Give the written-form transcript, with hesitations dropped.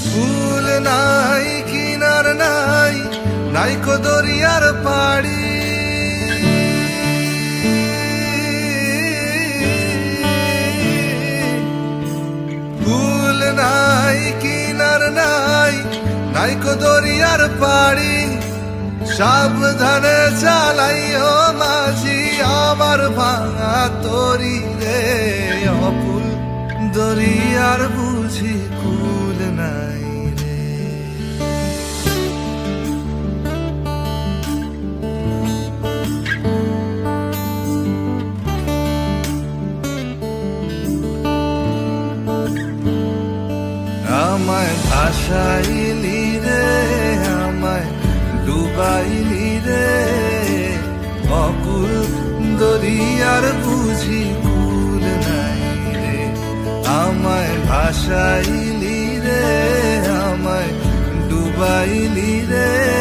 ফুল নাই কিনার নাই, নাইকো দরিয়ার পাড়ি। ফুল নাই কিনার নাই, নাইকো দরিয়ার পাড়ি। সাবধানে চালাইও মাঝি আমার ভাঙা তরি রে। অকুল দরিয়ার বুঝি কুল নাই রে। আমায় ভাসাইলি রে, আমায় ডুবাইলি রে। অকুল দরিয়ার বুঝি কুল নাই রে। আমায় ভাসাইলি রে, আমায় ডুবাইলি রে।